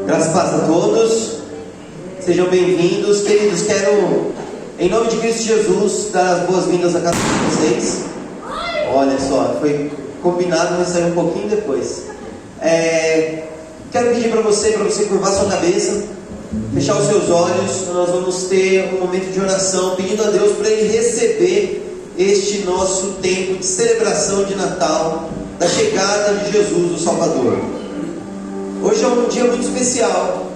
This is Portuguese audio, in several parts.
Graças a paz a todos, sejam bem-vindos, queridos. Quero, em nome de Cristo Jesus, dar as boas-vindas a cada um de vocês. Olha só, foi combinado, mas saiu um pouquinho depois. Quero pedir para você curvar sua cabeça, fechar os seus olhos. Nós vamos ter um momento de oração, pedindo a Deus para Ele receber este nosso tempo de celebração de Natal, da chegada de Jesus, o Salvador. Hoje é um dia muito especial,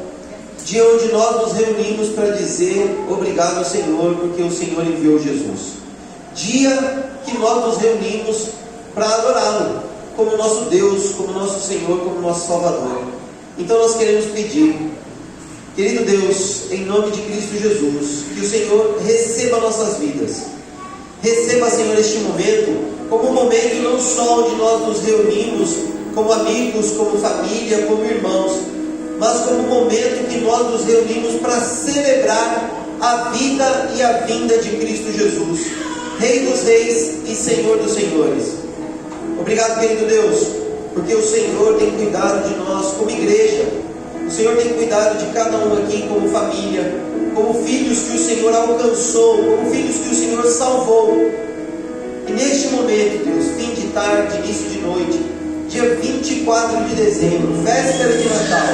dia onde nós nos reunimos para dizer obrigado ao Senhor, porque o Senhor enviou Jesus. Dia que nós nos reunimos para adorá-lo como nosso Deus, como nosso Senhor, como nosso Salvador. Então nós queremos pedir, querido Deus, em nome de Cristo Jesus, que o Senhor receba nossas vidas. Receba, Senhor, este momento como um momento não só onde nós nos reunimos como amigos, como família, como irmãos, mas como um momento que nós nos reunimos para celebrar a vida e a vinda de Cristo Jesus, Rei dos Reis e Senhor dos Senhores. Obrigado, querido Deus, porque o Senhor tem cuidado de nós como igreja. O Senhor tem cuidado de cada um aqui como família, como filhos que o Senhor alcançou, como filhos que o Senhor salvou. E neste momento, Deus, fim de tarde, início de noite, dia 24 de dezembro, véspera de Natal,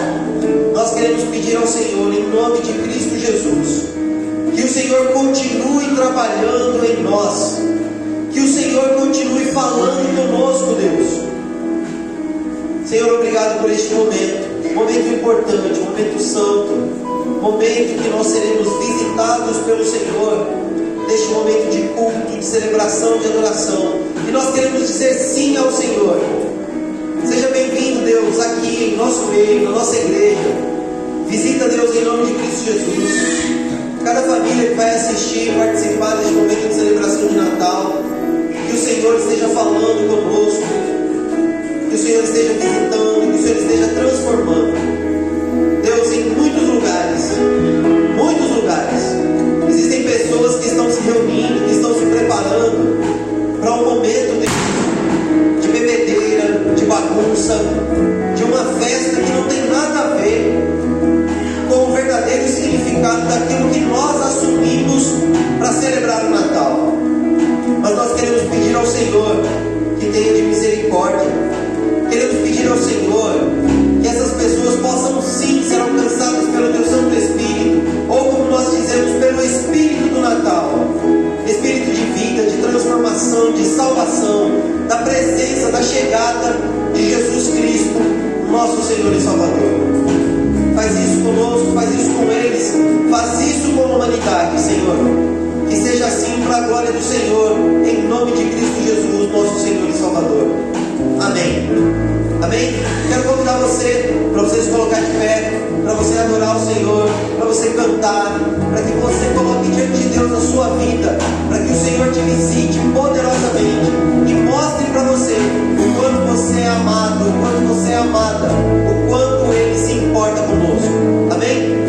nós queremos pedir ao Senhor, em nome de Cristo Jesus, que o Senhor continue trabalhando em nós, que o Senhor continue falando conosco, Deus. Senhor, obrigado por este momento importante, momento santo, momento que nós seremos visitados pelo Senhor, neste momento de culto, de celebração, de adoração, e nós queremos dizer sim ao Senhor. Seja bem-vindo, Deus, aqui em nosso meio, na nossa igreja. Visita, Deus, em nome de Cristo Jesus, cada família que vai assistir, participar deste momento de celebração de Natal. Que o Senhor esteja falando conosco, que o Senhor esteja visitando, que o Senhor esteja transformando. Deus, em muitos lugares, existem pessoas que estão se reunindo, que estão se preparando para um momento de bebedeira, de bagunça, de uma festa que não tem nada a ver com o verdadeiro significado daquilo que nós assumimos para celebrar o Natal. Mas nós queremos pedir ao Senhor que tenha de misericórdia. Queremos pedir ao Senhor que essas pessoas possam sim ser alcançadas pelo Teu Santo Espírito, ou como nós dizemos, pelo Espírito do Natal, Espírito de vida, de transformação, de salvação, da presença, da chegada de Jesus Cristo, nosso Senhor e Salvador. Faz isso conosco, faz isso com eles, faz isso com a humanidade, Senhor. Que seja assim para a glória do Senhor, em nome de Cristo Jesus, nosso Senhor e Salvador. Amém. Amém? Quero convidar você, para você se colocar de pé, para você adorar o Senhor, para você cantar, para que você coloque diante de Deus a sua vida, para que o Senhor te visite poderosamente e mostre para você o quanto você é amado, o quanto você é amada, o quanto Ele se importa conosco. Amém?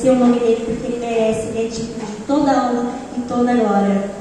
engrandecer o nome dele, porque ele merece, ele é digno de toda a honra e toda a glória.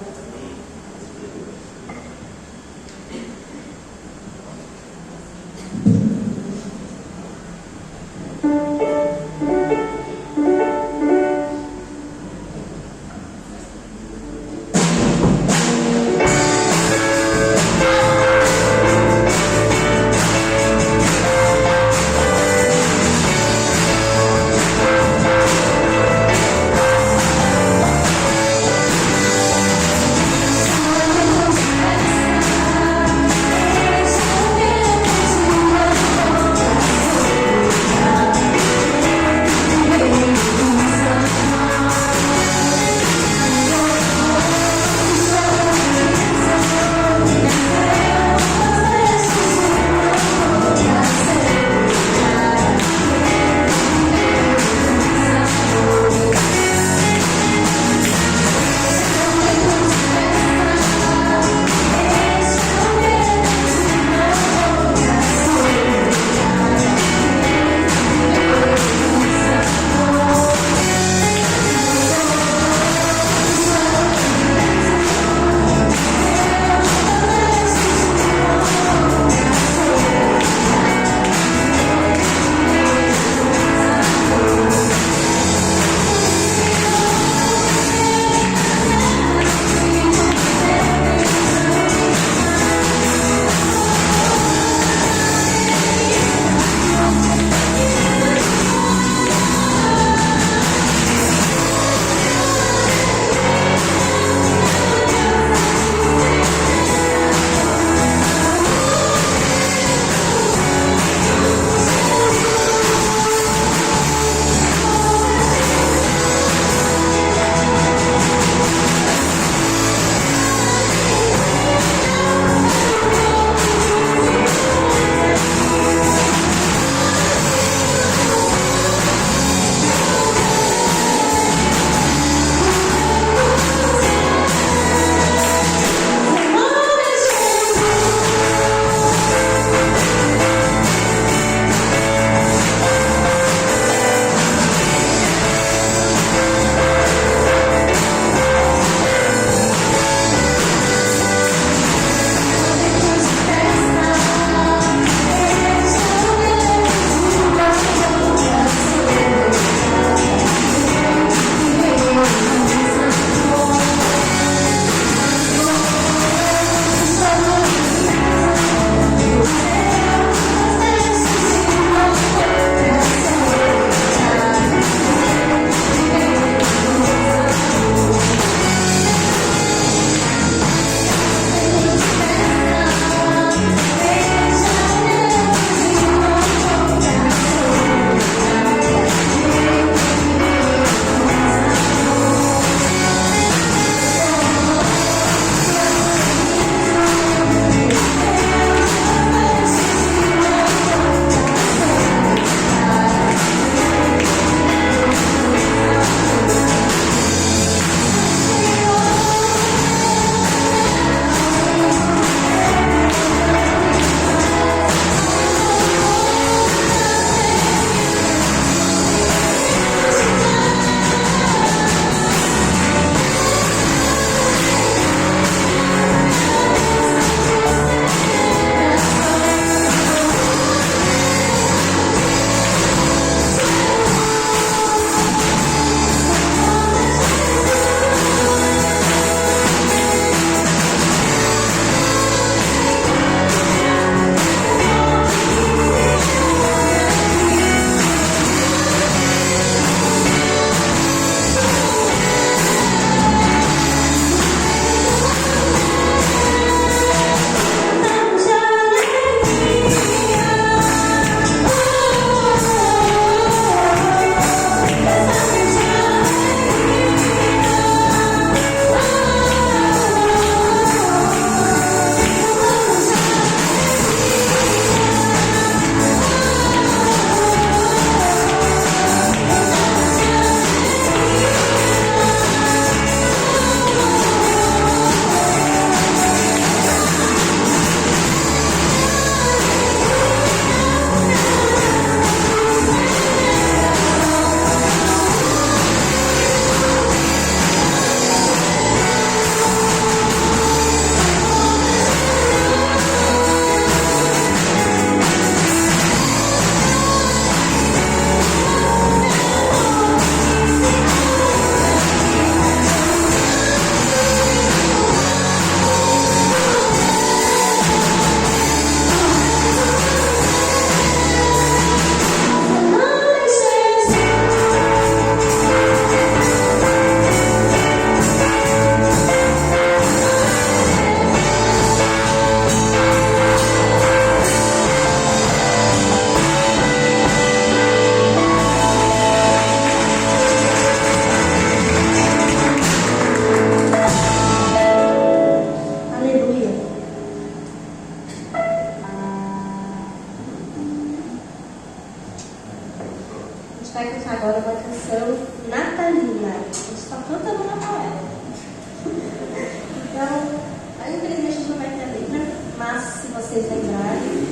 vocês lembrarem.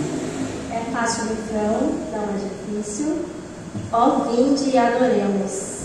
É fácil no refrão, não é difícil. Ó, vinde e adoremos.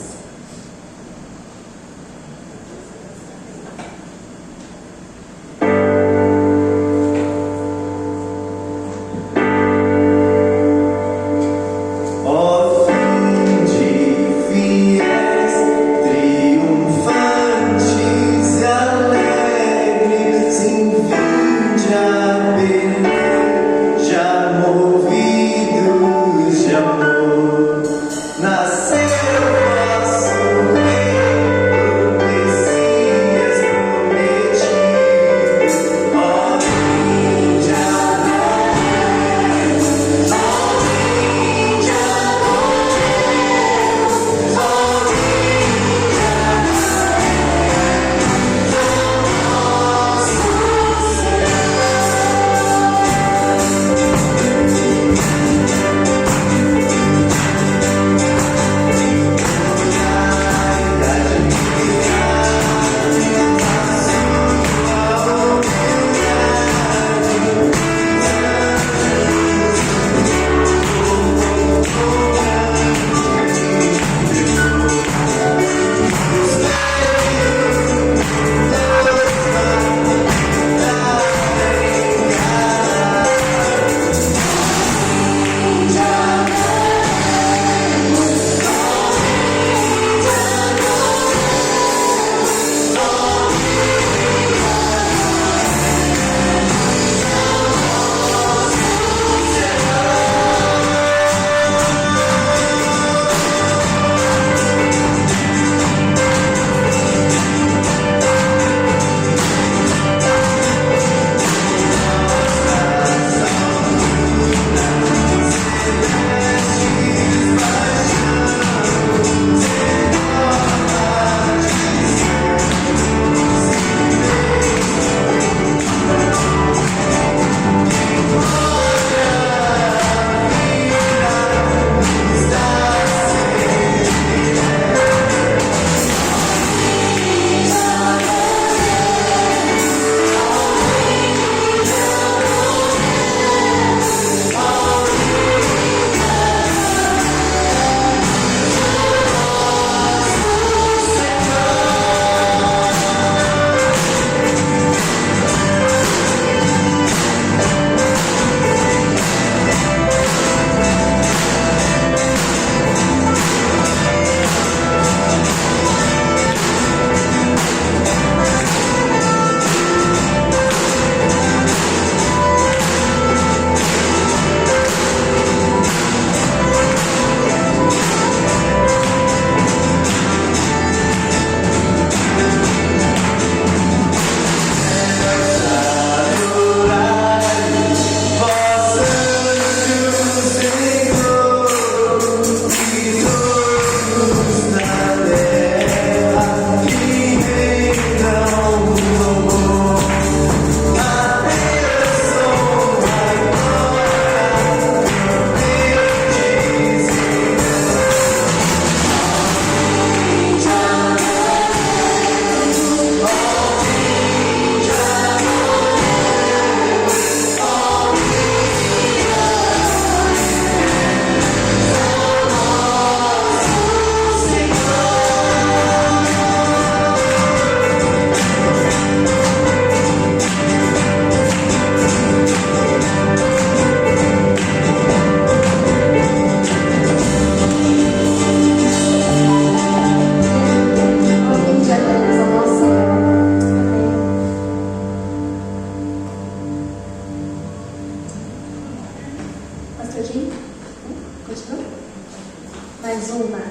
Mais uma.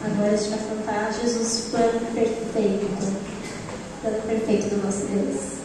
Agora a gente vai cantar Jesus, plano perfeito. Plano perfeito do nosso Deus.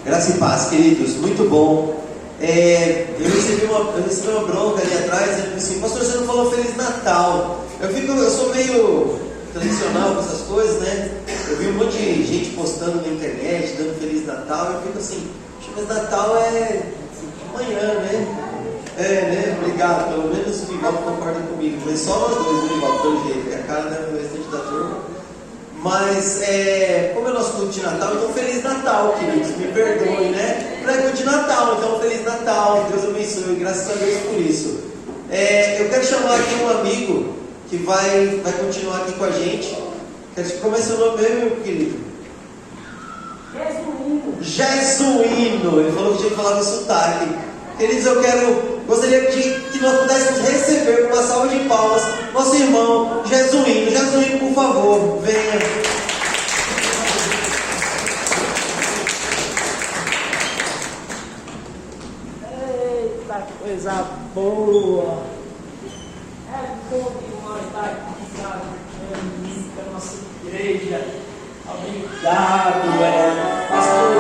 Graça e paz, queridos, muito bom. Eu recebi uma bronca ali atrás, dizendo assim: pastor, você não falou Feliz Natal. Eu sou meio tradicional com essas coisas, né? Eu vi um monte de gente postando na internet, dando Feliz Natal. Eu fico assim: mas Natal é amanhã, né? Né? Obrigado, pelo menos o Nivaldo concorda comigo. Mas só nós dois, o Nivaldo, pelo jeito. É a cara do restante da turma. Mas, como é o nosso culto de Natal, então Feliz Natal, queridos, me perdoem, né? Não é culto de Natal, então Feliz Natal, Deus abençoe, graças a Deus por isso. Eu quero chamar aqui um amigo que vai continuar aqui com a gente. Como é seu nome mesmo, meu querido? Jesuíno. Ele falou que tinha que falar com sotaque. Queridos, gostaria que nós pudéssemos receber com uma salva de palmas nosso irmão Jesuíno. Jesuíno, por favor, venha. Eita, coisa boa! É bom demais estar aqui, sabe? Da nossa igreja. Obrigado, pastor.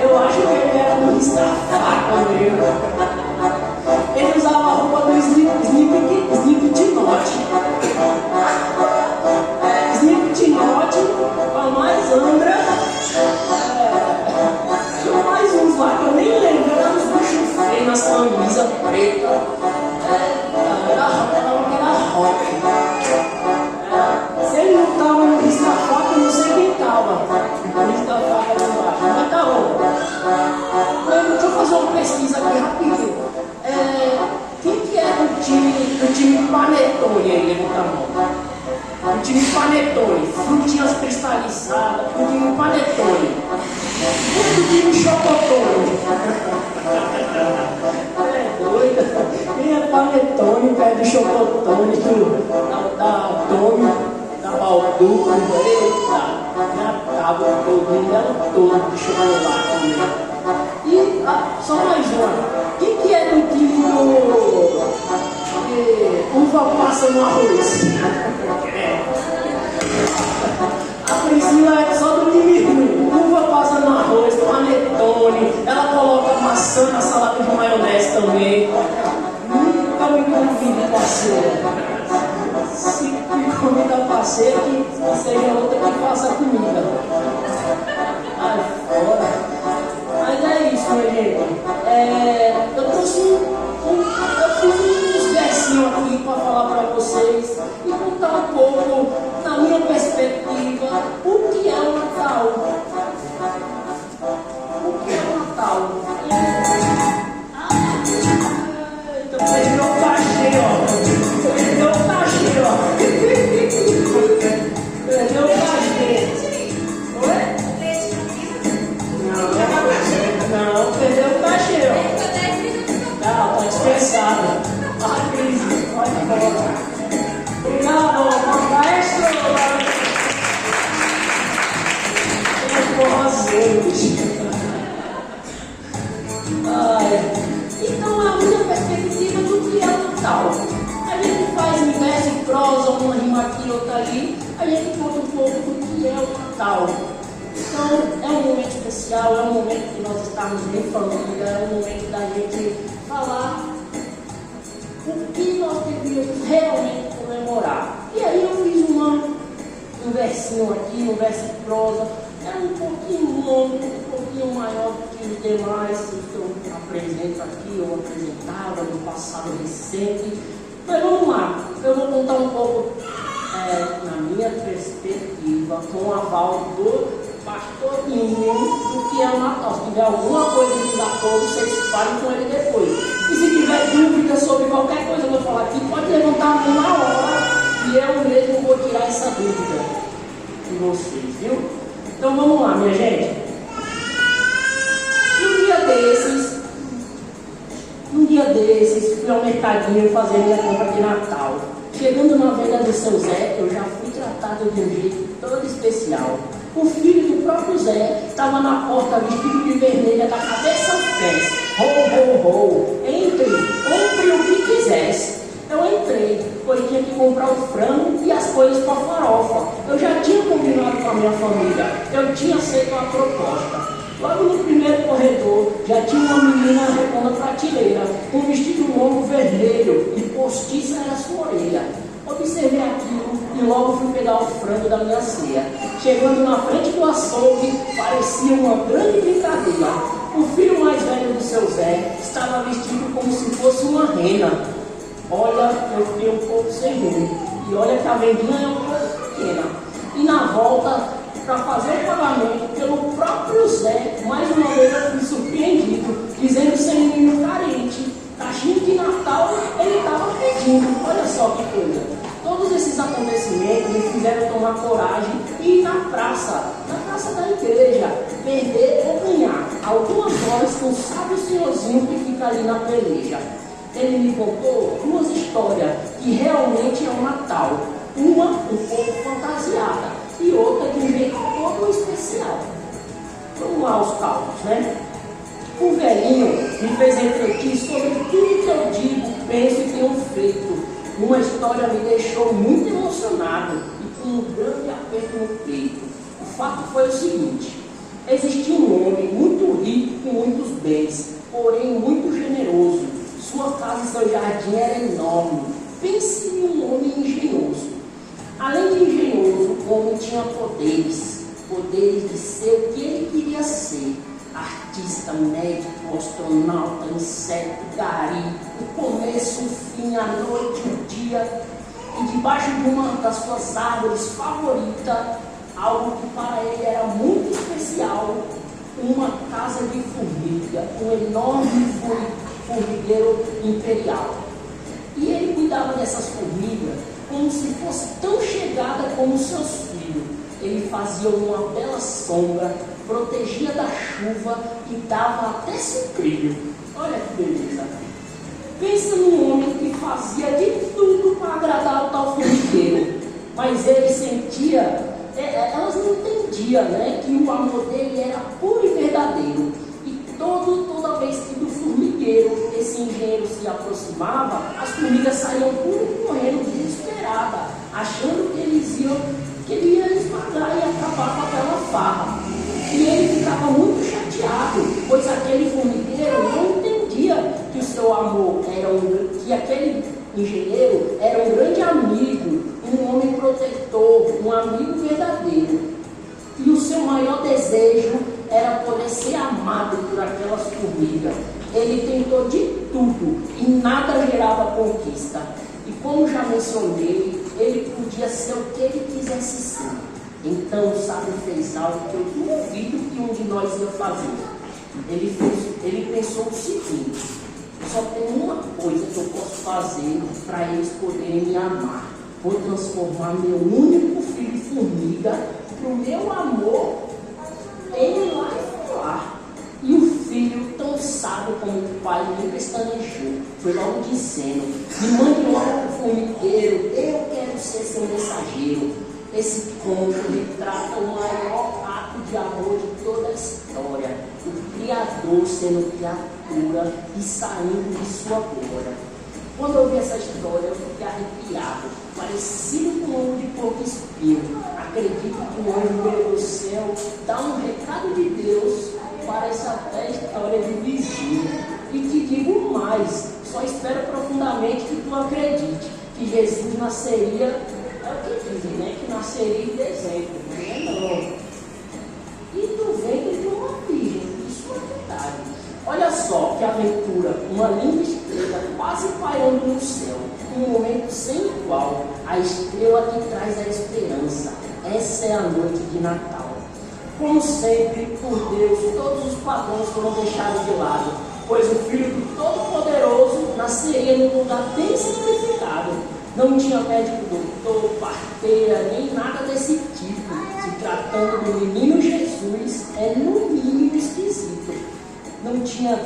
Eu acho que ele era um estafaca mesmo. Ele usava a roupa do Slipknot. Slipknot, com a mais Andra. Tinha mais uns lá que eu nem lembro. Era uns bichos feios nas camisas pretas. Era rock. Se ele não estava no risca-faca, eu não sei quem estava. No risca-faca lá embaixo. Mas tá bom. Deixa eu fazer uma pesquisa aqui rapidinho. Quem que é do time Panetone aí? Levanta a mão. O time Panetone. Frutinhas cristalizadas. O time Panetone. O time Chocotone. É doido. Quem é Panetone, pede Chocotone, da Tome, da Balduco, eita, minha tábua toda, ela toda de chocolate mesmo. E só mais uma. Quem que é do time do uva passa no arroz? A Priscila é só do time ruim. Uva passa no arroz, panetone. Ela coloca maçã na salada de maionese também. Nunca me convida, parceiro. Se me convida parceiro, que seja outra que faça comida. Ai, fora. Mas é isso, minha gente. Eu trouxe eu fiz uns versinhos aqui para falar para vocês e contar um pouco, na minha perspectiva, o que é o Natal. O que é o Natal? Eita, perdeu o cachê, ó. Perdeu o cachê, ó. Perdeu o cachê. Oi? Não, perdeu o cachê, ó. Tá dispensado. A crise, vai embora. Obrigado, maestro. Então, a minha perspectiva do que é o Natal. A gente faz verso e prosa, uma rima aqui, outra ali, a gente conta um pouco do que é o Natal. Então, é um momento especial, é um momento que nós estamos em família, é um momento da gente falar o que nós devíamos realmente comemorar. E aí eu fiz um versinho aqui, um verso de prosa, é um pouquinho longo, um pouquinho maior do que os demais que eu apresento aqui, ou apresentava no passado recente. Mas vamos lá, eu vou contar um pouco na minha perspectiva, com o aval do pastor Ninho, do que é o Natal. Se tiver alguma coisa de Natal, vocês falem com ele depois. E se tiver dúvida sobre qualquer coisa que eu vou falar aqui, pode levantar a mão na hora e eu mesmo vou tirar essa dúvida de vocês, viu? Então vamos lá, minha gente. Um dia desses, fui ao mercadinho fazer minha compra de Natal. Chegando na venda do seu Zé, eu já fui tratado de um jeito todo especial. O filho do próprio Zé estava na porta vestido de vermelha da cabeça aos pés. Ho, ho, ho! Entre, compre o que quisesse. Eu entrei, pois tinha que comprar o frango e as coisas para farofa. Eu já tinha combinado com a minha família, eu tinha aceito a proposta. Logo no primeiro corredor, já tinha uma menina repondo a prateleira, com um vestido longo vermelho e postiça era sua orelha. Observei aquilo e logo fui pegar o frango da minha ceia. Chegando na frente do açougue, parecia uma grande brincadeira. O filho mais velho do seu Zé estava vestido como se fosse uma rena. Olha, eu fiquei um pouco sem rumo. E olha que a vendinha é um pouco pequena. E na volta, para fazer o pagamento pelo próprio Zé, mais uma vez eu fui surpreendido, dizendo ser menino carente. Caixinha de Natal ele estava pedindo. Olha só que coisa. Todos esses acontecimentos me fizeram tomar coragem e ir na praça da igreja, perder ou ganhar algumas horas com o sábio senhorzinho que fica ali na peleja. Ele me contou duas histórias que realmente é um Natal. Uma um pouco fantasiada e outra de um jeito todo especial. Vamos lá aos cálculos, né? O velhinho me fez refletir sobre tudo que eu digo, penso e tenho feito. Uma história me deixou muito emocionado e com um grande aperto no peito. O fato foi o seguinte: existia um homem muito rico com muitos bens, porém muito generoso. Sua casa e seu jardim eram enormes. Pense em um homem engenhoso. Além de engenhoso, o homem tinha poderes de ser o que ele queria ser. Artista, médico, astronauta, inseto, gari, o começo, o fim, a noite, o dia. E debaixo de uma das suas árvores favoritas, algo que para ele era muito especial, uma casa de formiga, um enorme formigueiro imperial. E ele cuidava dessas formigas como se fosse tão chegada como seus filhos. Ele fazia uma bela sombra, protegia da chuva e dava até sucrilho. Olha que beleza! Pensa num homem que fazia de tudo para agradar o tal formigueiro, mas ele sentia, elas não entendiam, né, que o amor dele era puro e verdadeiro. E toda vez que do formigueiro esse engenheiro se aproximava, as formigas saíam tudo correndo desesperada, achando que ele ia esmagar e acabar com aquela farra. E ele ficava muito chateado, pois aquele formigueiro não entendia que o seu amor que aquele engenheiro era um grande amigo, um homem protetor, um amigo verdadeiro. E o seu maior desejo era poder ser amado por aquelas formigas. Ele tentou de tudo e nada gerava conquista. E como já mencionei, ele podia ser o que ele quisesse ser. Então o sábio fez algo que eu duvido que um de nós ia fazer. Ele pensou o seguinte: só tem uma coisa que eu posso fazer para eles poderem me amar. Vou transformar meu único filho formiga para o meu amor em lá e falar. E o filho, tão sábio como o pai, nem pestanejou, foi logo dizendo: me mande logo o formigueiro, eu quero ser seu mensageiro. Esse conto retrata o maior ato de amor de toda a história, o Criador sendo criatura e saindo de sua glória. Quando eu vi essa história, eu fiquei arrepiado, parecido com um homem de porco espinho. Acredito que o anjo veio do céu dá um recado de Deus, parece até a história de Virgínia. E te digo mais, só espero profundamente que tu acredite que Jesus nasceria, é o que dizem, né? Que nasceria em dezembro, não. E do ventre de uma virgem, isso é verdade. Olha só que aventura, uma linda estrela quase pairando no céu, um momento sem igual, a estrela que traz a esperança. Essa é a noite de Natal. Como sempre, por Deus, todos os padrões foram deixados de lado, pois o Filho do Todo-Poderoso nasceria num lugar bem simplificado. Não tinha médico doutor, parteira, nem nada desse tipo. Se tratando do menino Jesus, é no mínimo esquisito. Não tinha,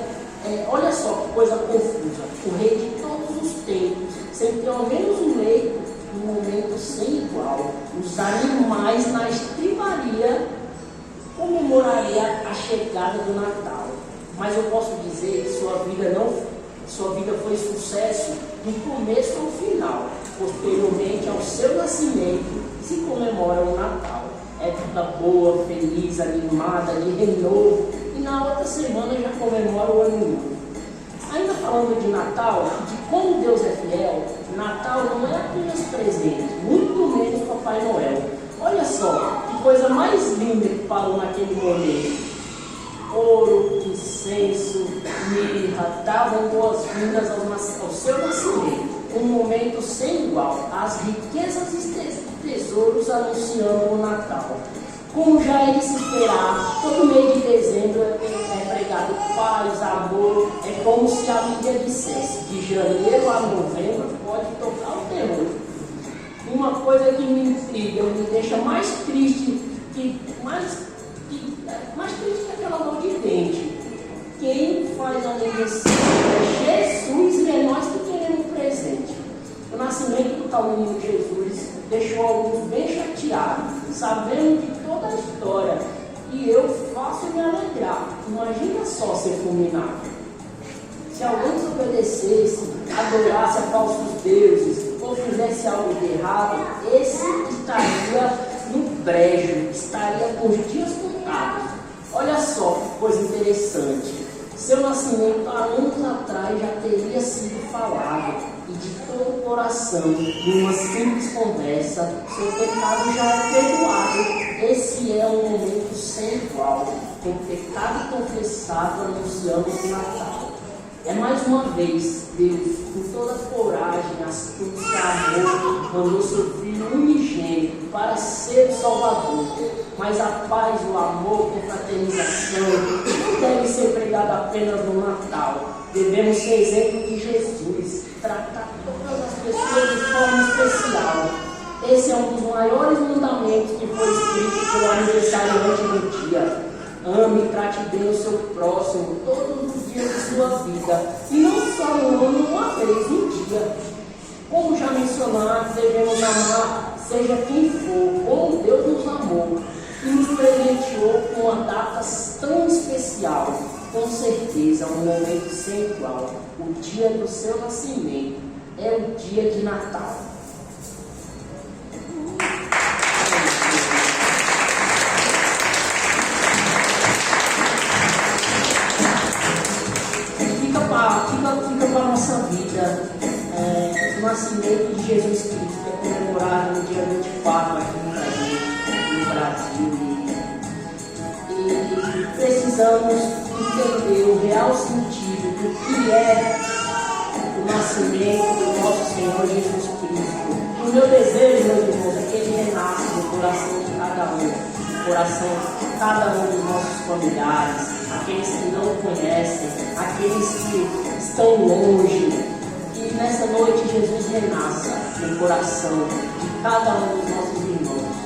olha só que coisa confusa, o rei de todos os tempos, sem ter ao menos um leito, um momento sem igual. Os animais na estribaria comemoraria a chegada do Natal. Mas eu posso dizer que sua vida foi sucesso do começo ao final. Posteriormente ao seu nascimento, se comemora o Natal. Época boa, feliz, animada, de renovo. E na outra semana já comemora o Ano Novo. Ainda falando de Natal, de como Deus é fiel, Natal não é apenas presente, muito menos Papai Noel. Olha só, que coisa mais linda que falou naquele momento. Ouro, incenso, mirra, davam boas-vindas ao seu nascimento. Um momento sem igual, as riquezas e tesouros anunciando o Natal. Como já é de se esperar, todo mês de dezembro é pregado paz, amor. É como se a Bíblia dissesse: de janeiro a novembro pode tocar o terror. Uma coisa que me intriga, me deixa mais triste que aquela dor de dente. Quem faz aniversário é Jesus e é nós que queremos um presente. O nascimento do tal menino Jesus deixou alguns bem chateados, sabendo de toda a história, e eu faço me alegrar. Imagina só ser fulminado. Se alguém desobedecesse, adorasse a falsos deuses, ou fizesse algo de errado, esse estaria no brejo, estaria com os dias contados. Olha só que coisa interessante. Seu nascimento há anos atrás já teria sido falado, e de todo o coração, numa simples conversa, seu pecado já é perdoado. Esse é um momento sem igual, com pecado confessado anunciando o Natal. É mais uma vez Deus, com toda a coragem, astúcia e amor, mandou seu Filho unigênito para ser o Salvador. Mas a paz, o amor, a fraternização não deve ser pregado apenas no Natal. Devemos ser exemplo de Jesus, tratar todas as pessoas de forma especial. Esse é um dos maiores mandamentos que foi escrito pelo aniversariante do dia. Ame e trate bem o seu próximo todos os dias de sua vida, e não só no ano, uma vez, um dia. Como já mencionado, devemos amar, seja quem for, como Deus nos amou e nos presenteou com uma data tão especial. Com certeza, um momento sem igual. O dia do seu nascimento é o dia de Natal. Fica para a nossa vida. O nascimento de Jesus Cristo é comemorado no dia 24 aqui no Brasil. E precisamos entender o real sentido do que é o nascimento do nosso Senhor Jesus Cristo. O meu desejo, meus irmãos, é que Ele renasça no coração de cada um, no coração de cada um dos nossos familiares, aqueles que não conhecem, aqueles que estão longe. Que nessa noite Jesus renasça no coração de cada um dos nossos irmãos.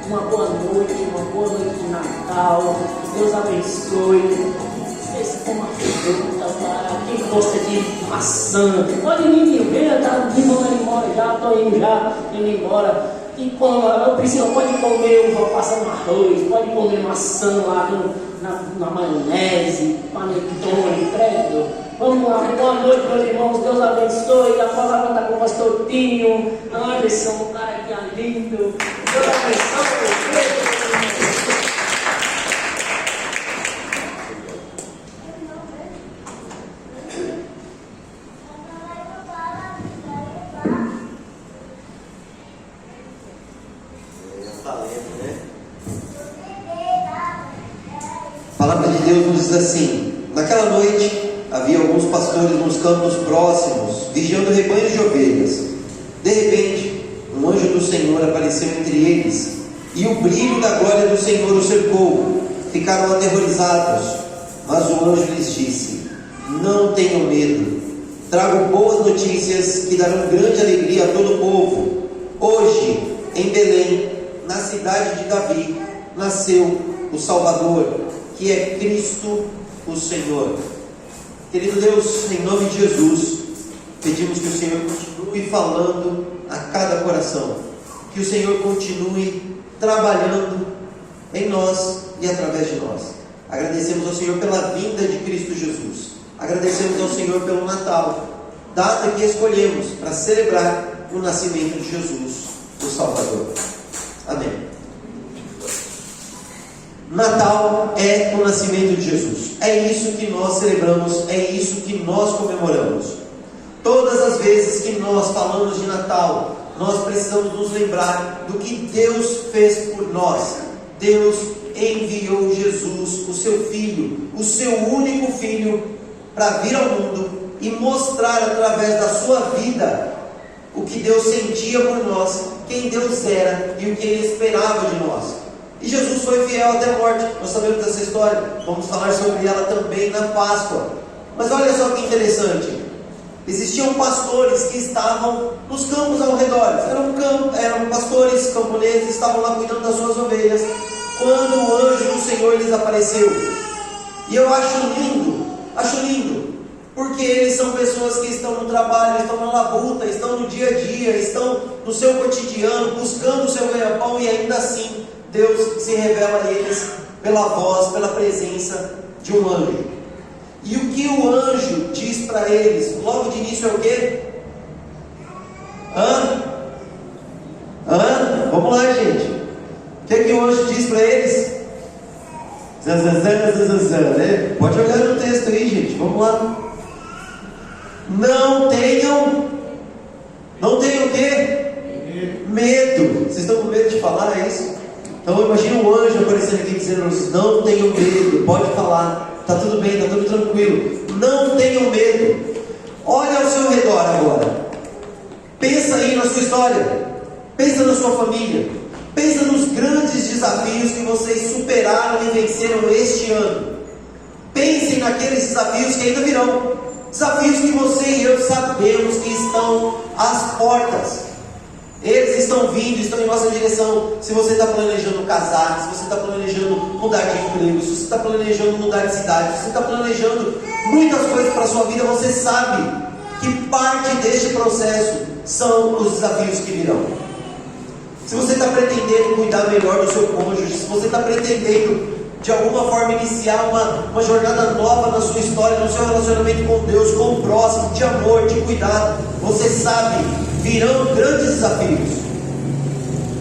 Uma boa noite de Natal. Que Deus abençoe. Esse foi uma pergunta para quem gosta de maçã. Pode vir, venha, tá indo embora já, estou indo embora. E a Priscila pode comer uva passando arroz, pode comer maçã lá na maionese, panetone, credo. Vamos lá, boa noite, meus irmãos, Deus abençoe. A palavra está com o pastor Tinho. Anderson, um cara que é lindo. Deus abençoe. A palavra de Deus nos diz assim: naquela noite havia alguns pastores nos campos próximos, vigiando rebanhos de ovelhas. De repente, um anjo do Senhor apareceu entre eles, e o brilho da glória do Senhor o cercou. Ficaram aterrorizados, mas o anjo lhes disse: não tenham medo, trago boas notícias que darão grande alegria a todo o povo. Hoje, em Belém, na cidade de Davi, nasceu o Salvador, que é Cristo o Senhor. Querido Deus, em nome de Jesus, pedimos que o Senhor continue falando a cada coração, que o Senhor continue trabalhando em nós e através de nós. Agradecemos ao Senhor pela vinda de Cristo Jesus, agradecemos ao Senhor pelo Natal, data que escolhemos para celebrar o nascimento de Jesus, o Salvador. Amém. Natal é o nascimento de Jesus. É isso que nós celebramos, é isso que nós comemoramos. Todas as vezes que nós falamos de Natal, nós precisamos nos lembrar do que Deus fez por nós. Deus enviou Jesus, o seu Filho, o seu único Filho, para vir ao mundo e mostrar através da sua vida o que Deus sentia por nós, quem Deus era e o que Ele esperava de nós. E Jesus foi fiel até a morte. Nós sabemos dessa história. Vamos falar sobre ela também na Páscoa. Mas olha só que interessante. Existiam pastores que estavam nos campos ao redor. Eram pastores camponeses, estavam lá cuidando das suas ovelhas, quando o anjo do Senhor lhes apareceu. E eu acho lindo, porque eles são pessoas que estão no trabalho, estão na labuta, estão no dia a dia, estão no seu cotidiano, buscando o seu ganha-pão, e ainda assim Deus se revela a eles pela voz, pela presença de um anjo. E o que o anjo diz para eles, logo de início, é o quê? Vamos lá, gente. O que o anjo diz para eles? Né? Pode olhar no texto aí, gente. Vamos lá. Não tenham o quê? Medo. Vocês estão com medo de falar isso? Então imagina um anjo aparecendo aqui dizendo: não tenham medo, pode falar, está tudo bem, está tudo tranquilo, não tenham medo. Olha ao seu redor agora, pensa aí na sua história, pensa na sua família, pensa nos grandes desafios que vocês superaram e venceram este ano. Pensem naqueles desafios que ainda virão, desafios que você e eu sabemos que estão às portas. Eles estão vindo, estão em nossa direção. Se você está planejando casar, se você está planejando mudar de emprego, se você está planejando mudar de cidade, se você está planejando muitas coisas para a sua vida, você sabe que parte deste processo são os desafios que virão. Se você está pretendendo cuidar melhor do seu cônjuge, se você está pretendendo de alguma forma iniciar uma jornada nova na sua história, no seu relacionamento com Deus, com o próximo, de amor, de cuidado, você sabe, virão grandes desafios.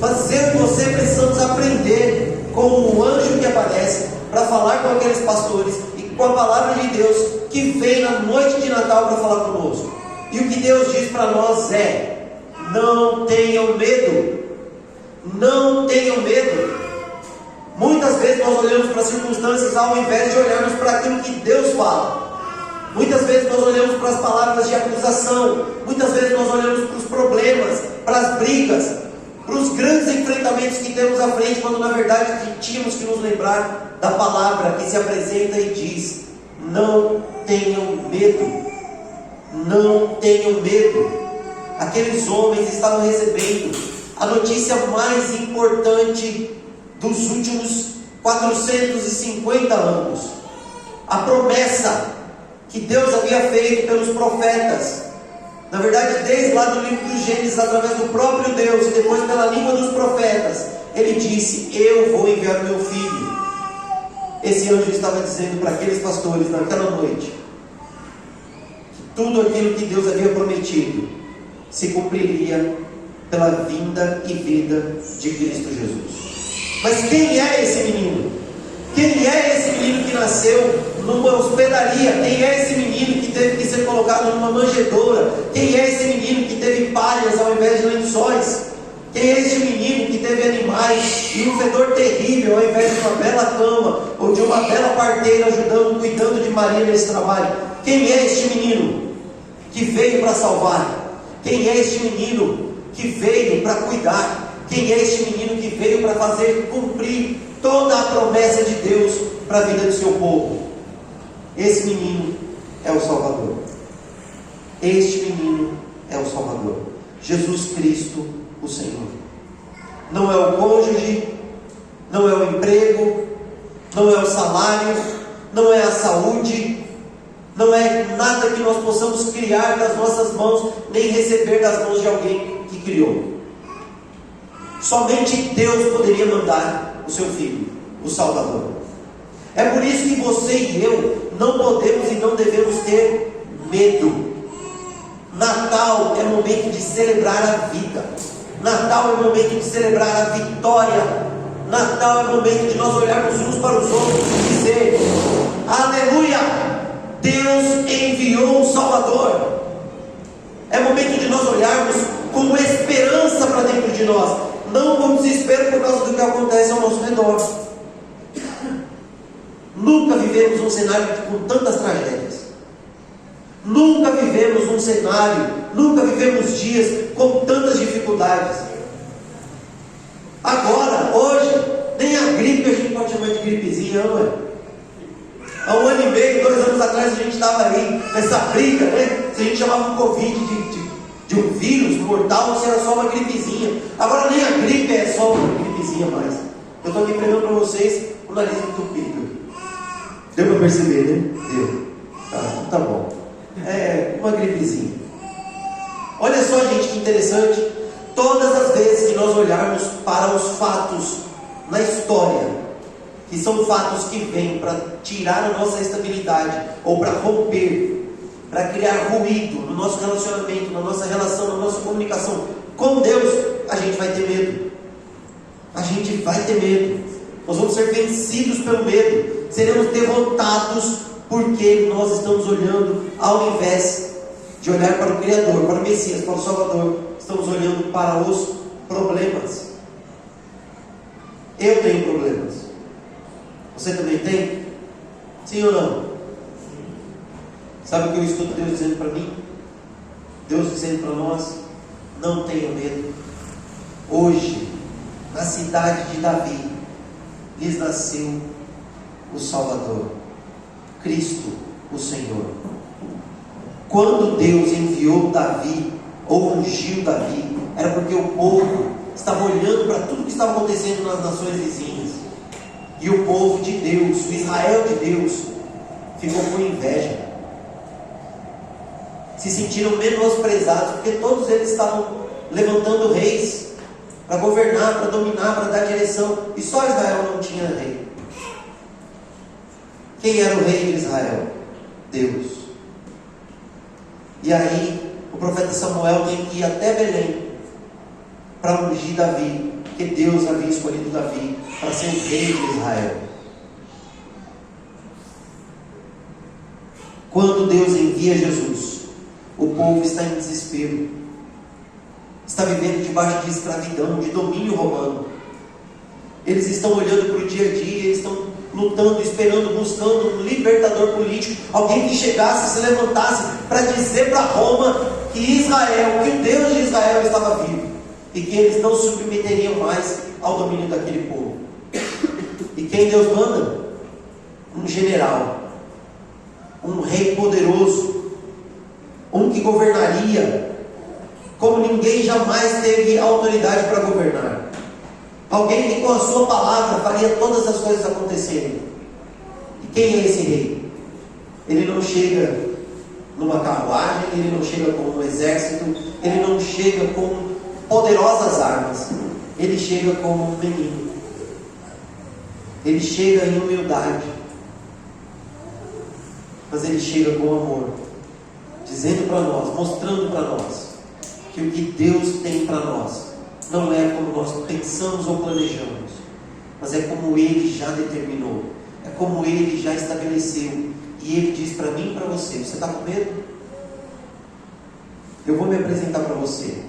Mas eu e você precisamos aprender com o anjo que aparece para falar com aqueles pastores e com a palavra de Deus que vem na noite de Natal para falar conosco. E o que Deus diz para nós é: não tenham medo. Não tenham medo. Muitas vezes nós olhamos para as circunstâncias ao invés de olharmos para aquilo que Deus fala. Muitas vezes nós olhamos para as palavras de acusação. Muitas vezes nós olhamos para os problemas, para as brigas, para os grandes enfrentamentos que temos à frente, quando na verdade tínhamos que nos lembrar da palavra que se apresenta e diz: não tenham medo. Não tenham medo. Aqueles homens estavam recebendo a notícia mais importante dos últimos 450 anos. A promessa que Deus havia feito pelos profetas. Na verdade, desde lá do livro do Gênesis, através do próprio Deus, e depois pela língua dos profetas, Ele disse: eu vou enviar meu filho. Esse anjo estava dizendo para aqueles pastores naquela noite: tudo aquilo que Deus havia prometido se cumpriria pela vinda e vida de Cristo Jesus. Mas quem é esse menino? Quem é esse menino que nasceu numa hospedaria? Quem é esse menino que teve que ser colocado numa manjedoura? Quem é esse menino que teve palhas ao invés de lençóis? Quem é esse menino que teve animais e um fedor terrível ao invés de uma bela cama ou de uma bela parteira ajudando, cuidando de Maria nesse trabalho? Quem é este menino que veio para salvar? Quem é este menino que veio para cuidar? Quem é este menino que veio para fazer cumprir toda a promessa de Deus para a vida do seu povo? Esse menino é o Salvador. Este menino é o Salvador. Jesus Cristo, o Senhor. Não é o cônjuge, não é o emprego, não é o salário, não é a saúde, não é nada que nós possamos criar das nossas mãos, nem receber das mãos de alguém que criou. Somente Deus poderia mandar o seu Filho, o Salvador. É por isso que você e eu não podemos e não devemos ter medo. Natal é momento de celebrar a vida. Natal é momento de celebrar a vitória. Natal é momento de nós olharmos uns para os outros e dizer: aleluia, Deus enviou um Salvador. É momento de nós olharmos com esperança para dentro de nós, não com desespero por causa do que acontece ao nosso redor. Nunca vivemos um cenário com tantas tragédias. Nunca vivemos um cenário, nunca vivemos dias com tantas dificuldades. Agora, hoje, nem a gripe a gente pode chamar de gripezinha, não é? Há 1 ano e meio, 2 anos atrás, a gente estava aí nessa briga, né? Se a gente chamava o Covid de um vírus mortal, ou se era só uma gripezinha. Agora nem a gripe é só uma gripezinha mais. Eu estou aqui pregando para vocês o nariz entupido. Deu para perceber, né? Deu. Tá bom. É uma gripezinha. Olha só, gente, que interessante. Todas as vezes que nós olharmos para os fatos na história, que são fatos que vêm para tirar a nossa estabilidade, ou para romper, para criar ruído no nosso relacionamento, na nossa relação, na nossa comunicação com Deus, a gente vai ter medo. A gente vai ter medo. Nós vamos ser vencidos pelo medo. Seremos derrotados porque nós estamos olhando, ao invés de olhar para o Criador, para o Messias, para o Salvador, estamos olhando para os problemas. Eu tenho problemas. Você também tem? Sim ou não? Sabe o que eu escuto Deus dizendo para mim? Deus dizendo para nós: não tenham medo. Hoje, na cidade de Davi, lhes nasceu o Salvador, Cristo, o Senhor. Quando Deus enviou Davi, ou ungiu Davi, era porque o povo estava olhando para tudo que estava acontecendo nas nações vizinhas. E o povo de Deus, o Israel de Deus, ficou com inveja. Se sentiram menosprezados, porque todos eles estavam levantando reis para governar, para dominar, para dar direção. E só Israel não tinha rei. Quem era o rei de Israel? Deus. E aí, o profeta Samuel tem que ir até Belém para ungir Davi, porque Deus havia escolhido Davi para ser o rei de Israel. Quando Deus envia Jesus, o povo está em desespero, está vivendo debaixo de escravidão, de domínio romano. Eles estão olhando para o dia a dia, eles estão lutando, esperando, buscando um libertador político, alguém que chegasse, se levantasse para dizer para Roma que Israel, que o Deus de Israel estava vivo e que eles não se submeteriam mais ao domínio daquele povo. E quem Deus manda? Um general, um rei poderoso, um que governaria como ninguém jamais teve autoridade para governar. Alguém que com a sua palavra faria todas as coisas acontecerem. E quem é esse rei? Ele não chega numa carruagem, ele não chega com um exército, ele não chega com poderosas armas. Ele chega como um menino. Ele chega em humildade. Mas ele chega com amor, dizendo para nós, mostrando para nós, que o que Deus tem para nós não é como nós pensamos ou planejamos, mas é como Ele já determinou, é como Ele já estabeleceu. E Ele diz para mim e para você: você está com medo? Eu vou me apresentar para você.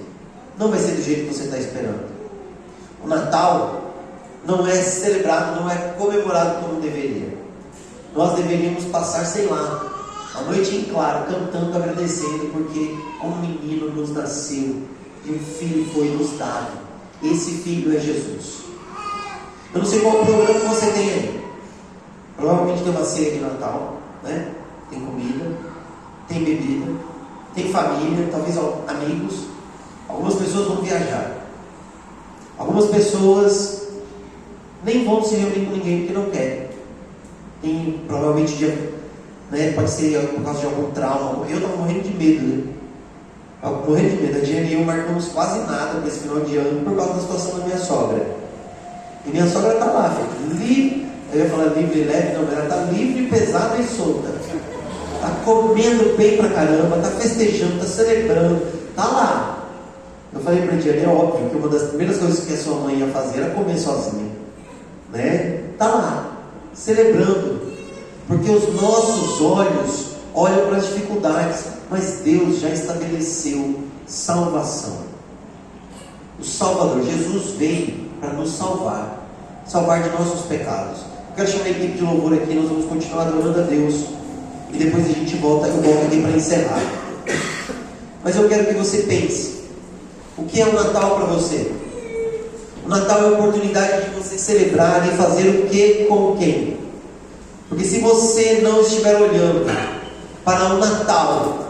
Não vai ser do jeito que você está esperando. O Natal não é celebrado, não é comemorado como deveria. Nós deveríamos passar, sei lá, a noite em claro, cantando, agradecendo, porque um menino nos nasceu e um filho foi nos dado. Esse filho é Jesus. Eu não sei qual programa que você tem aí. Provavelmente tem uma ceia de Natal, né? Tem comida, tem bebida, tem família, talvez amigos. Algumas pessoas vão viajar. Algumas pessoas nem vão se reunir com ninguém porque não querem. Tem provavelmente pode ser por causa de algum trauma. Eu estava morrendo de medo, né? Morrendo de medo. A Diana e eu marcamos quase nada para esse final de ano por causa da situação da minha sogra. E minha sogra está lá, filho, livre. Eu ia falar livre e leve, não, ela está livre, pesada e solta. Está comendo bem pra caramba, está festejando, está celebrando, está lá. Eu falei para a Diana, é óbvio que uma das primeiras coisas que a sua mãe ia fazer era comer sozinha, né? Está lá, celebrando, porque os nossos olhos olham para as dificuldades, mas Deus já estabeleceu salvação. O Salvador, Jesus veio para nos salvar de nossos pecados. Eu quero chamar a equipe de louvor aqui, nós vamos continuar adorando a Deus e depois a gente volta, eu volto aqui para encerrar. Mas eu quero que você pense: o que é o Natal para você? O Natal é a oportunidade de você celebrar e fazer o que com quem? Porque se você não estiver olhando para o Natal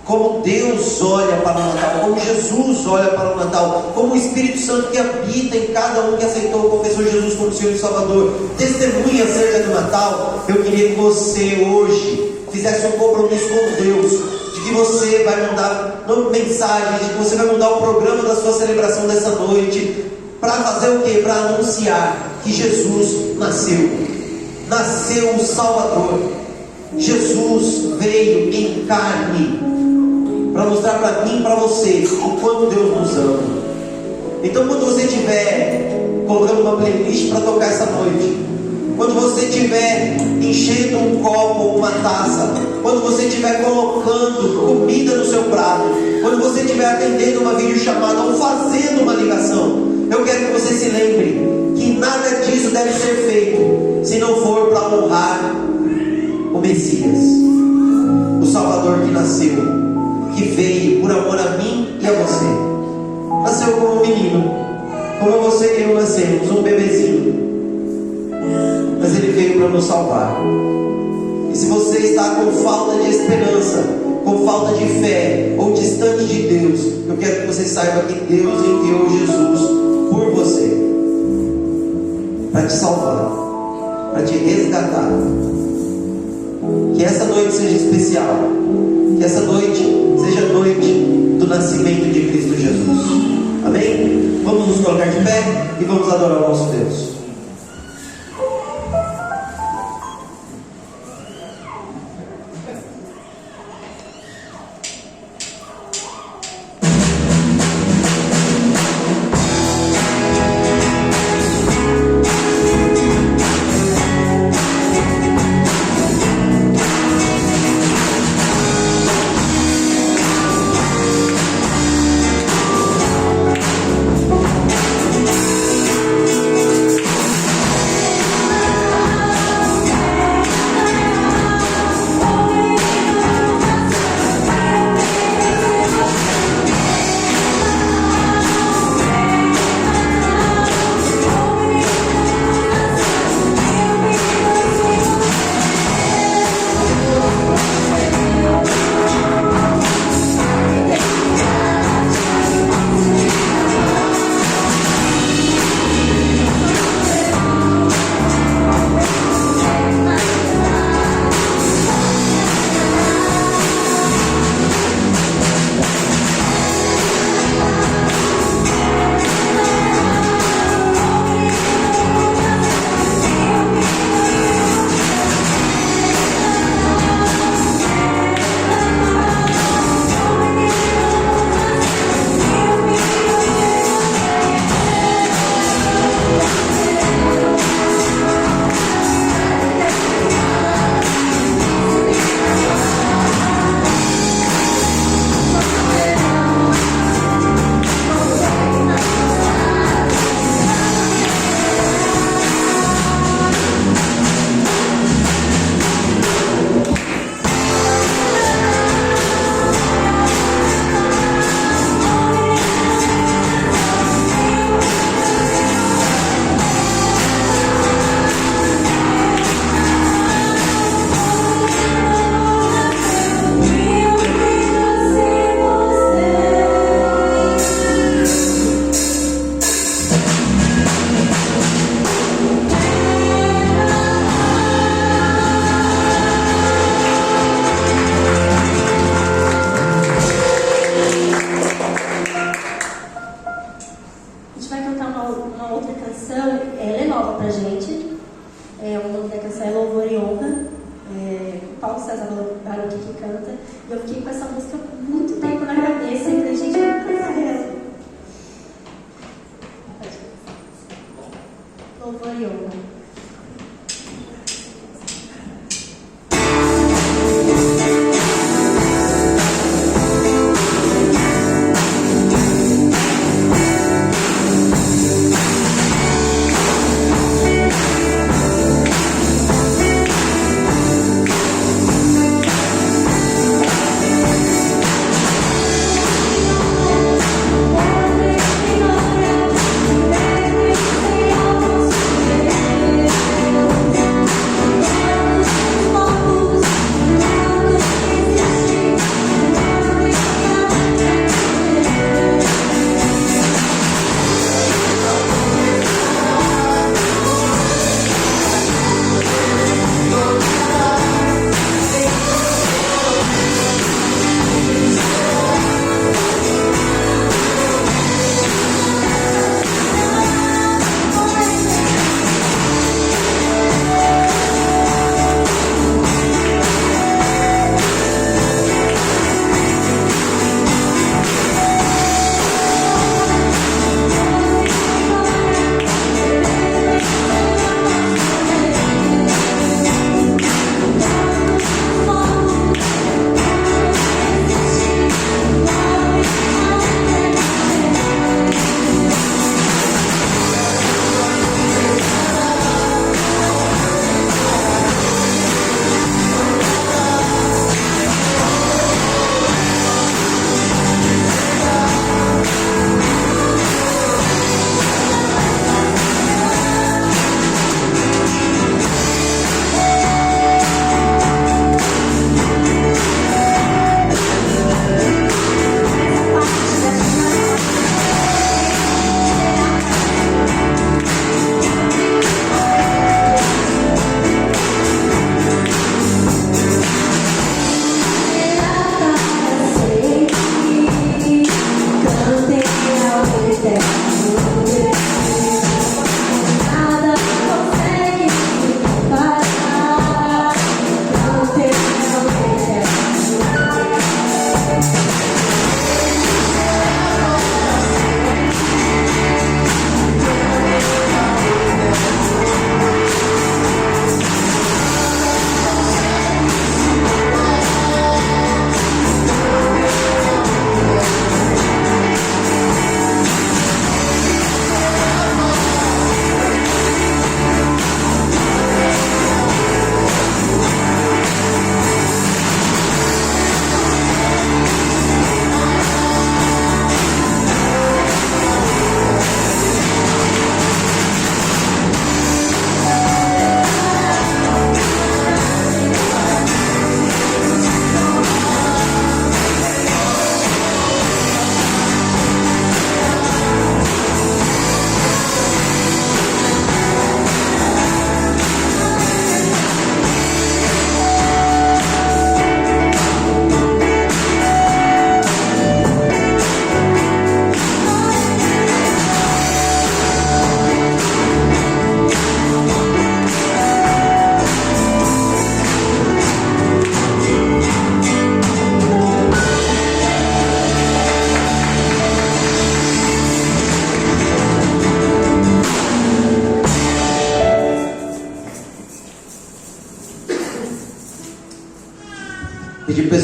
como Deus olha para o Natal, como Jesus olha para o Natal, como o Espírito Santo que habita em cada um que aceitou e confessou Jesus como Senhor e Salvador, testemunha acerca do Natal, eu queria que você hoje fizesse um compromisso com Deus, de que você vai mandar mensagens, de que você vai mudar o programa da sua celebração dessa noite, para fazer o quê? Para anunciar que Jesus nasceu o Salvador. Jesus veio em carne para mostrar para mim e para você o quanto Deus nos ama. Então, quando você estiver colocando uma playlist para tocar essa noite, quando você estiver enchendo um copo ou uma taça, quando você estiver colocando comida no seu prato, quando você estiver atendendo uma videochamada ou fazendo uma ligação, eu quero que você se lembre que nada disso deve ser feito se não for para honrar o Messias, o Salvador que nasceu, que veio por amor a mim e a você. Nasceu como um menino, como você e eu nascemos, um bebezinho, mas Ele veio para nos salvar. E se você está com falta de esperança, com falta de fé, ou distante de Deus, eu quero que você saiba que Deus enviou Jesus por você, para te salvar, para te resgatar. Que essa noite seja especial, que essa noite seja a noite do nascimento de Cristo Jesus. Amém? Vamos nos colocar de pé e vamos adorar o nosso Deus.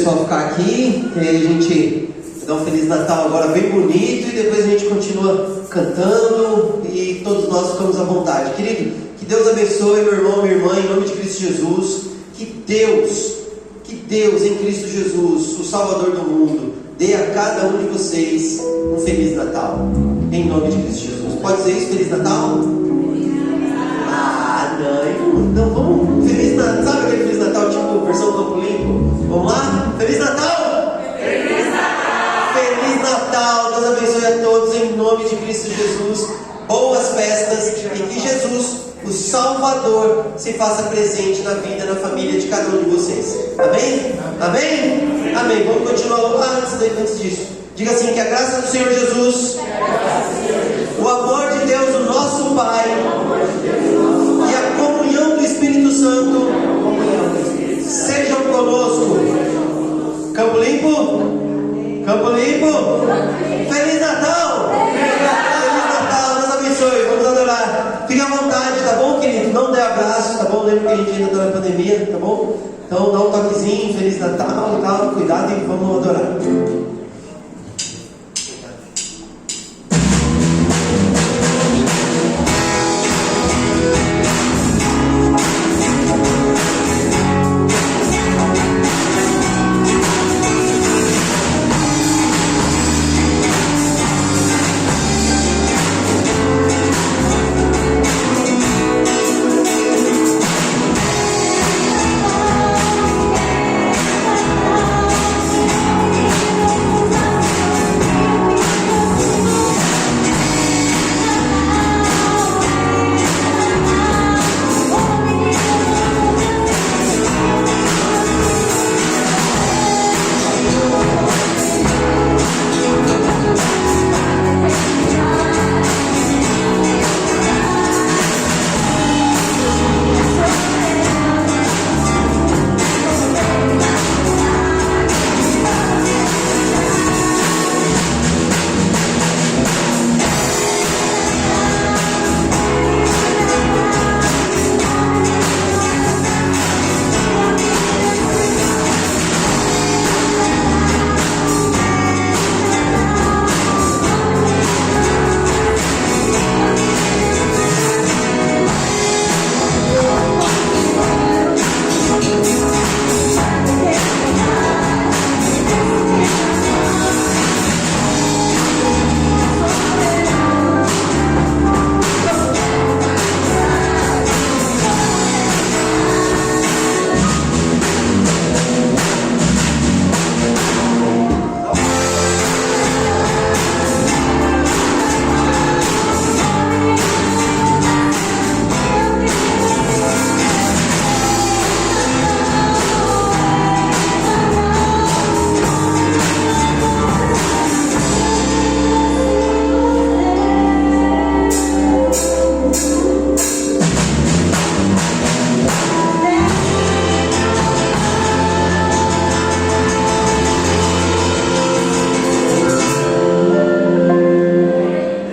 pessoal ficar aqui, e aí a gente dá um Feliz Natal agora bem bonito, e depois a gente continua cantando, e todos nós ficamos à vontade. Querido, que Deus abençoe meu irmão, minha irmã, em nome de Cristo Jesus. Que Deus em Cristo Jesus, o Salvador do mundo, dê a cada um de vocês um Feliz Natal, em nome de Cristo Jesus. Pode dizer isso? Feliz Natal? Não, vamos. Feliz Natal, sabe aquele Feliz Natal tipo versão Campo Limpo? Vamos lá? Feliz Natal! Feliz Natal! Feliz Natal! Deus abençoe a todos em nome de Cristo Jesus. Boas festas e que Jesus, o Salvador, se faça presente na vida, na família de cada um de vocês. Amém? Amém? Amém. Vamos continuar antes disso. Diga assim: que a graça do Senhor Jesus, o amor de Deus, o nosso Pai, e a comunhão do Espírito Santo sejam conosco. Campo Limpo? Campo Limpo? Feliz Natal! Feliz Natal! Deus abençoe. Vamos adorar. Fique à vontade, tá bom, querido? Não dê abraço, tá bom? Lembra que a gente ainda está na pandemia, tá bom? Então dá um toquezinho, Feliz Natal e tal. Cuidado e vamos adorar.